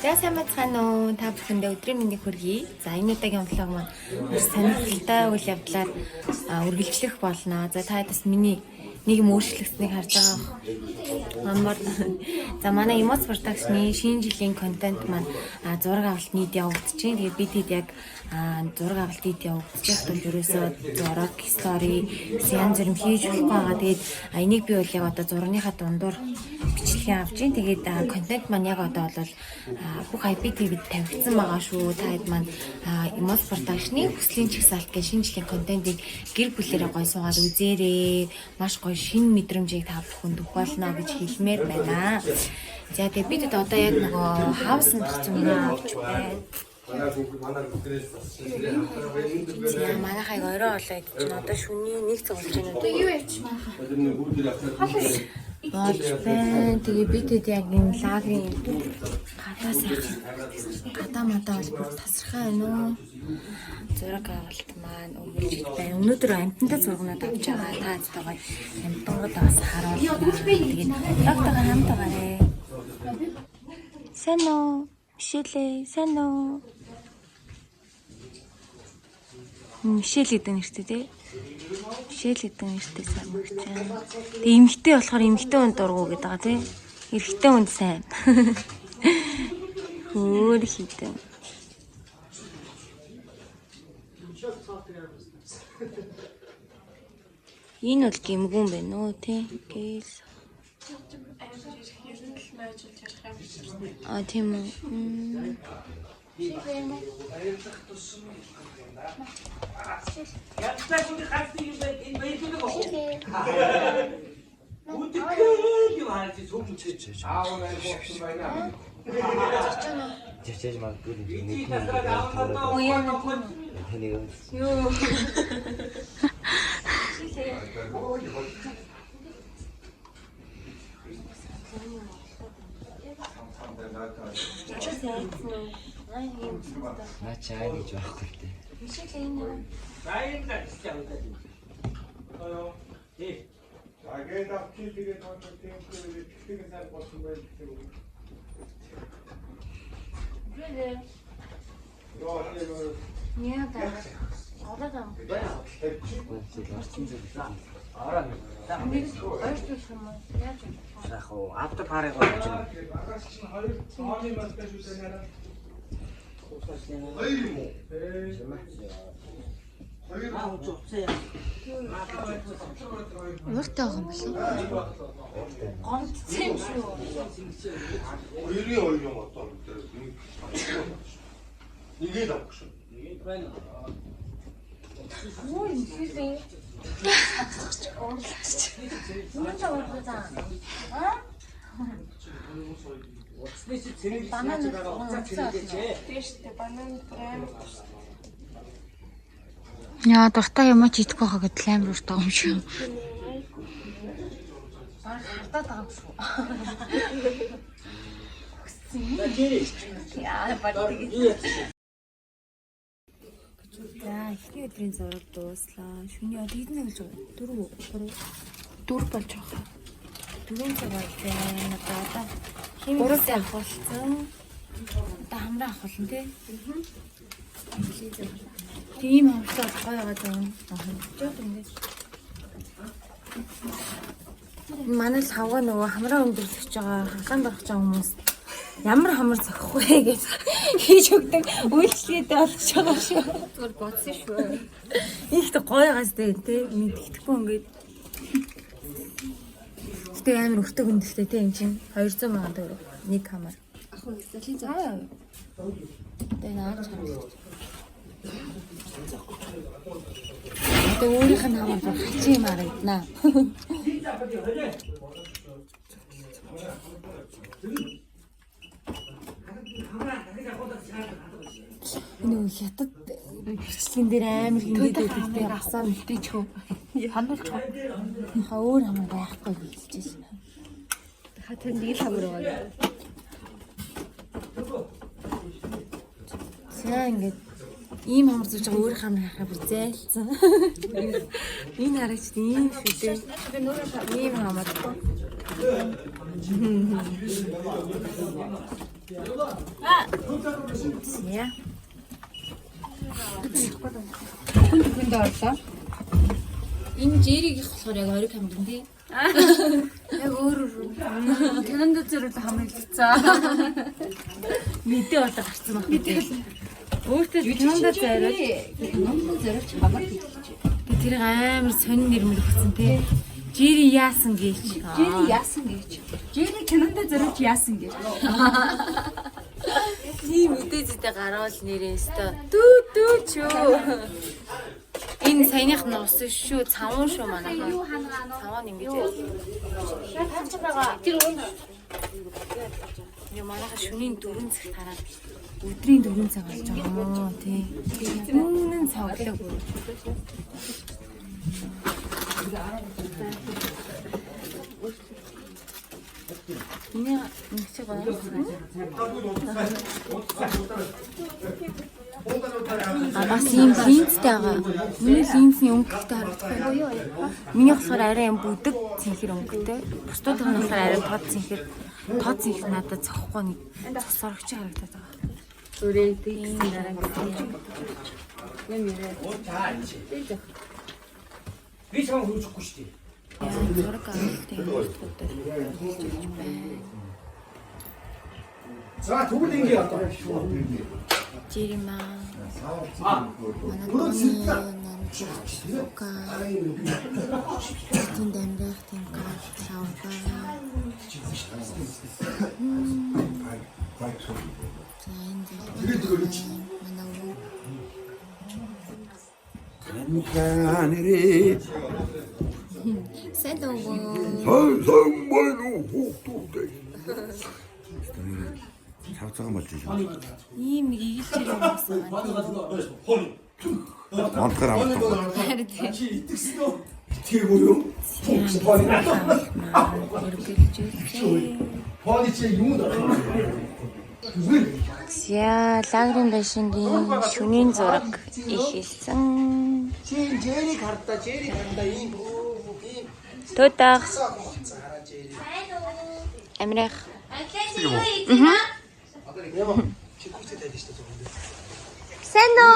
За сайн бацхан уу. Та бүхэндээ өдрийн мэндийг хүргэе. За энэ удаагийн влог маань сонирхолтой үйл явдлаар үргэлжлэх болно. За та хэд бас миний нийгэм өөрчлөгдсөнийг харж байгаа амар. За манай Emoz Production-ы шинэ жилийн контент маань зураг авалт нийт явагдаж байна. Тэгээд бид хэд яг зураг авалт нийт явагдаж байхдаа ерөөсөө зураг, стори, янз бүрийн хийж болохгүй байгаа. Тэгээд энийг би бол яг одоо зургийнхаа дундуур бичлэгээ авч байна. Тэгээд контент маань яг одоо бол бүх IPTV-д тавигдсан байгаа шүү. Та хэд маань Emoz Production-ы хүслийн чагсаалт гэх шинэ жилийн контентыг гэр бүлээрээ гой суугаад үзээрэй. Маш гоё шинэ мэдрэмжийг та бүхэнд өгөх болно гэж хэлмээр байна. За тэгээд бид одоо яг нөгөө хаус нөх юм авч байна. Манай хайг орой олоо идэж байна. Одоо шөнийн 1 цаг болж байна. Юу явж манайхаа. Болж байна. Тэгээ бидэд яг энэ лагийн гадаа сайхан. Гадаа мадаа бол бүр тасархаа байна уу? Зураг авалт маань үргэлжлэж байна. Өнөөдөр амтантай зургнууд авч байгаа. Та зэтайгаа амтангууд бас харуулъя. Тэгээд доктор хамт байгаарэ. Сайн уу? Мишэлээ, сайн уу? Мишэл гэдэг нэртэй тий. Мишэл гэдэг нэртэй сайн мэгч. Тэгээ эмэгтэй болохоор эмэгтэй хүнд дургу гэдэг байгаа тий. Эрэгтэй хүнд сайн. Хөөр хитэн. Энэ бол гимгүн байна уу тий. Гээл. Тийм үү. На чай гэж байхгүй дээ. Мишэлээ энэ. Тэгээд авчи тэгээд онцгой температур тэгтэг сайн болсон байх гэдэг үг. Гүрээ. Яа да. Олоо. Араа. Нэг ойртол юм уу? Яаж вэ? Яг уу автор парыг болж байна. Агаас чинь 2 цааны маскаа шүтэнээрээ. Өөртөө байгаа юм болов уу? Гомдсон шүү. 2-2 юм одоо нэгээд авах шүү. Нэгээд байна. Ой, мишэлээ. Юу ч авахгүй. Банан яа дуртай юм чи идэх байхаа гэдэл амар уртаа юм шүү. Баг хартаад байгаа юм шүү. Яа бат. За эхний өдрийн зураг дууслаа. Шөнийн одоо хэдэн цаг болж байгаа? 4 болж байгаа. 4 цаг болж байна. Одоо химээ авахулсан. Одоо хамраа авахулсан тий. Тийм амттай гоё байгаа юм. Жоод ингэ. Манай л хавга нөгөө хамраа өндөрлөж байгаа хагаан барах байгаа хүмүүс ямар хамар зохих вэ гэж хийж өгдөг үйлчлэгээдээ олгож байгаа шүү. Зүгээр бодсон шүү. Ихт гоё гас дээ тий мэддэхгүй ингээд. Гэтэ амар өртөг өндөлтэй тий энэ чинь 200 сая төгрөг нэг хамар. Ах уу сталийн заа. Тэгээ наач харагдаж. Тэгээ өөрийнх нь хамар хачи юм харагдана. Энэ хятад бичлэгэн дээр амар хингээд байдаг те гасаа мэлтэж хөө. Хандуулч хөө. Өөр хамар байхгүй хэлж байна. Хатан нэг л хамар байгаа. За ингээд ийм хамар зүүж байгаа өөр хамар харахаа бүр зайлцсан. Энэ хараач ийм шүү дээ. Ийм хамар. Яа. Хүнд орлоо. Энэ жирийг болохоор яг ориг хамдсан тий. Яг өөр. Тэрэнд зэрэг хамрагдсан. Мэдээ одоо гарцсан баг. Өөртөө кинонд зараад хамар. тэр амар сонин нэрмэр өгсөн тий. Жири яасан гэж. Жири яасан гэж. Жири кинонд зэрэг яасан гэж. Тийм мэдээжтэй гараал нэрээ өстой. Дүү чөө. Энэ саяных нь ус шүү, цавуун шүү манайхаа. Цавуун ингэж. Тэр юу манайхаа шөнийн 4 цаг тараад өдрийн 4 цаг болж байгаа тий. Үнэн цавглаг. Миний нэг гоё. Бас юм линзтэй байгаа. Миний линзний өнгөтэй харагдах юм. Миний болохоор арай юм бүдэг цэнхэр өнгөтэй. Бусдууд нь болохоор арай тод цэнхэр. Тод цэнхэр надад цохгүй нэг цосорогч харагдаад байгаа. Үрээ тийм дараа гэсэн. Юм ярэ. Би чам хөөхгүй шүү дээ. Зураг авалт юм байна. За тэгвэл ингэ одоо. Жирима. Цавцаан болж шүү. Ийм нэг игэлж ирэх юмсан байна. Монтгор амтсан. Харин тийм. Итгэв үү? Фоны чи юм даа. За, лагерын байшингийн шөнийн зураг ихэлсэн. Жэри харта ийм. Тутах. Амрах. Сэно.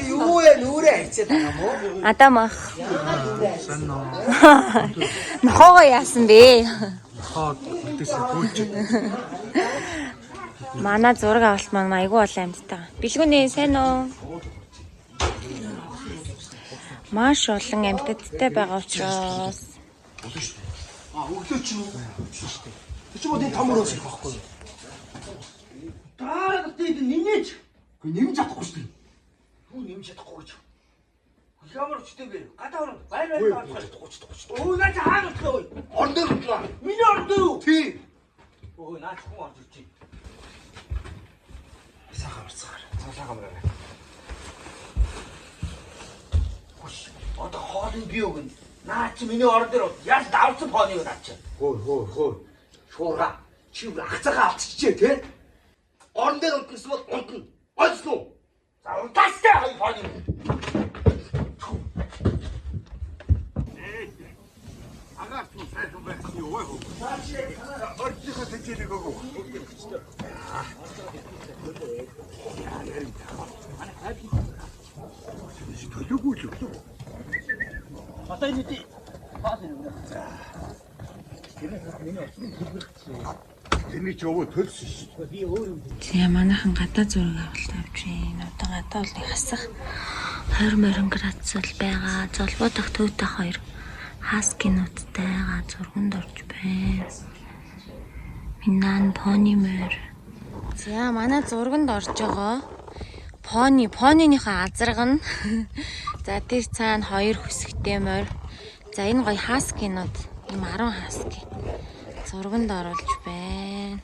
Юуэ нүрэ хийцээд байгаа мó. Адамах. Сэно. Нохоо яасан бэ? Манай зураг авалт маань айгүй олон амьдтай. Бэлгүнээ сайн уу? Маш олон амьтадтай байгаа учраас Өглөө чи юу? Чи модын тамураас их байхгүй юу? Дараа гэдэг нэмэж. Гэхдээ нэмж чадахгүй шүү дээ. Юу нэмж чадахгүй гэж. Ямар ч тийм бэ? Гадаа орно. Байр чадахгүй ч. Өө наа чи хаана утлаа вэ? Орон дээр утлаа. Миний орон дээр үү? Тий. Өө наа чи хүн орж ирчих. Сахар марцгаар. Цаалаа гамраа. Хош. Одоо хоолны би өгнө. Наа чи миний орон дээр яаж давцсан фоны юу наа чи? Хөө. Шуурга. Чи агцаага авчижээ те? Орон дээр унтсан бол унтна. Ойлсон уу? За унтаастай хай фоны. Агаарч нь сайхан байсан юу вэ? Орчихо тэжээг өгөө. Төлөвгүй л үү? Одоо энэ тий. Тэний ч өвөө төлсөн шүү. Би өөр юм. Тэгээ манайхан гадаа зураг авалт авч байна. Одоо гадаа бол хасах 20 градус байгаа. Золбоо дах төвтэй хоёр хаскинуудтай зурганд орж байна. Минан пони мөр. За манай зурганд орж байгаа. Пониныхаа азарга нь. За тэр цаана хоёр хүсэгтэй мөр. За энэ гоё хаскинууд. Ийм 10 хаски. Зурганд оруулж байна.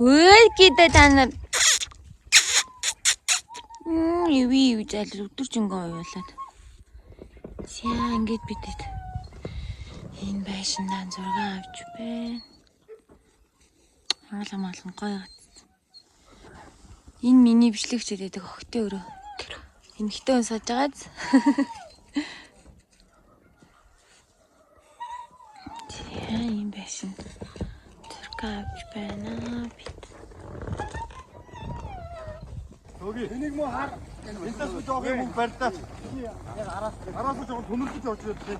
Хөөе гэдэг та нар. Юу зал өдөржингөө оюулаад. Яа ингэж бидэд. Энэ байшиндаа зураг авч байна. Хаалган гоё. Энэ миний бичлэгчд гэдэг охтой өрөө. Эмхтэй өн саж байгааз. ийм байшин. Төркөө авч байна бид. Өги энийг мөн хар. Энэс нь жоох юм барьлаа. Араас нь жоох төмөрлөж орж ирсэн.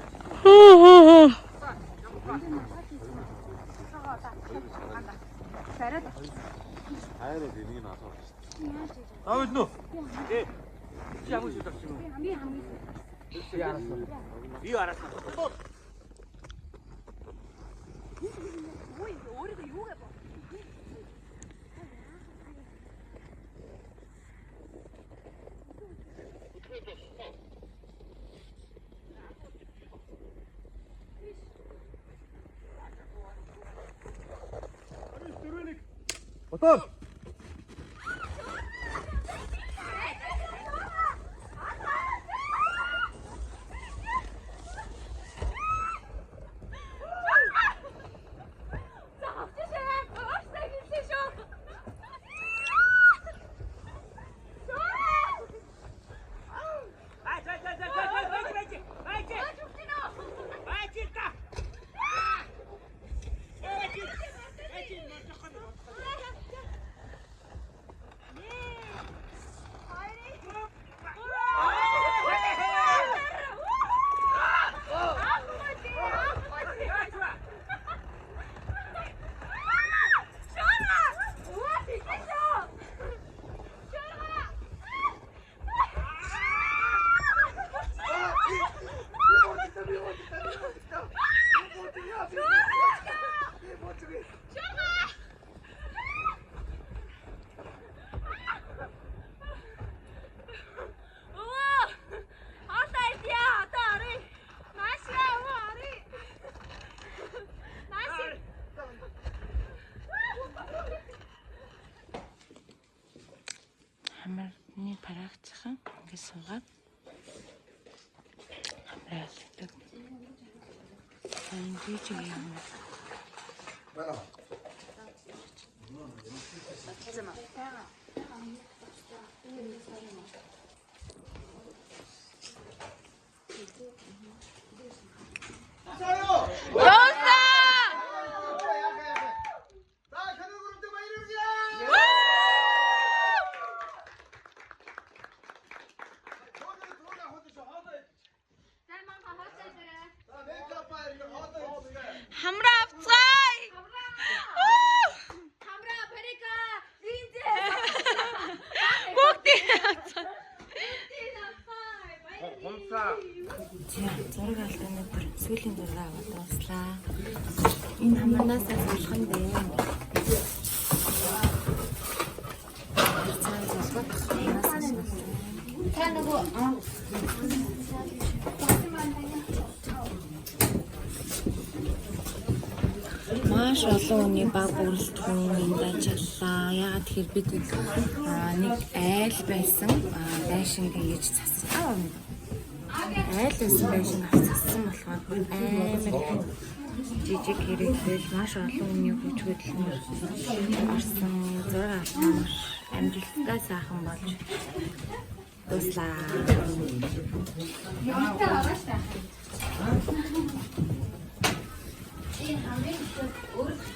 Хайраа энийг нь асууж. Давид нү. Чи ямар шиг тавьчих юм? Би арасна. Мотор. Хамарны парагцхан ингэ суугаад хамраалдаг. Энд чи юм. Хамра авцгай. Хамра парика. Линзэ. Бүгд авцгаа. Хомсаа. Зураг алдана тэр сүүлийн зураг аваад дуслаа. Энэ хамаанаас болох юм бэ? Та нөгөө маш олон хүний баг бүрэлдэхүүнийг ажиллаа. Яагаад тэгэхээр бид нэг айл байсан байшинг ингэж засаа. Айл байсан байшинг зассан болохоор амар жижиг хэрэглэл маш олон хүний хүч хөдөлмөр орсон. Зураг авах амжилттай сайхан болж дуслаа. Өөрөөр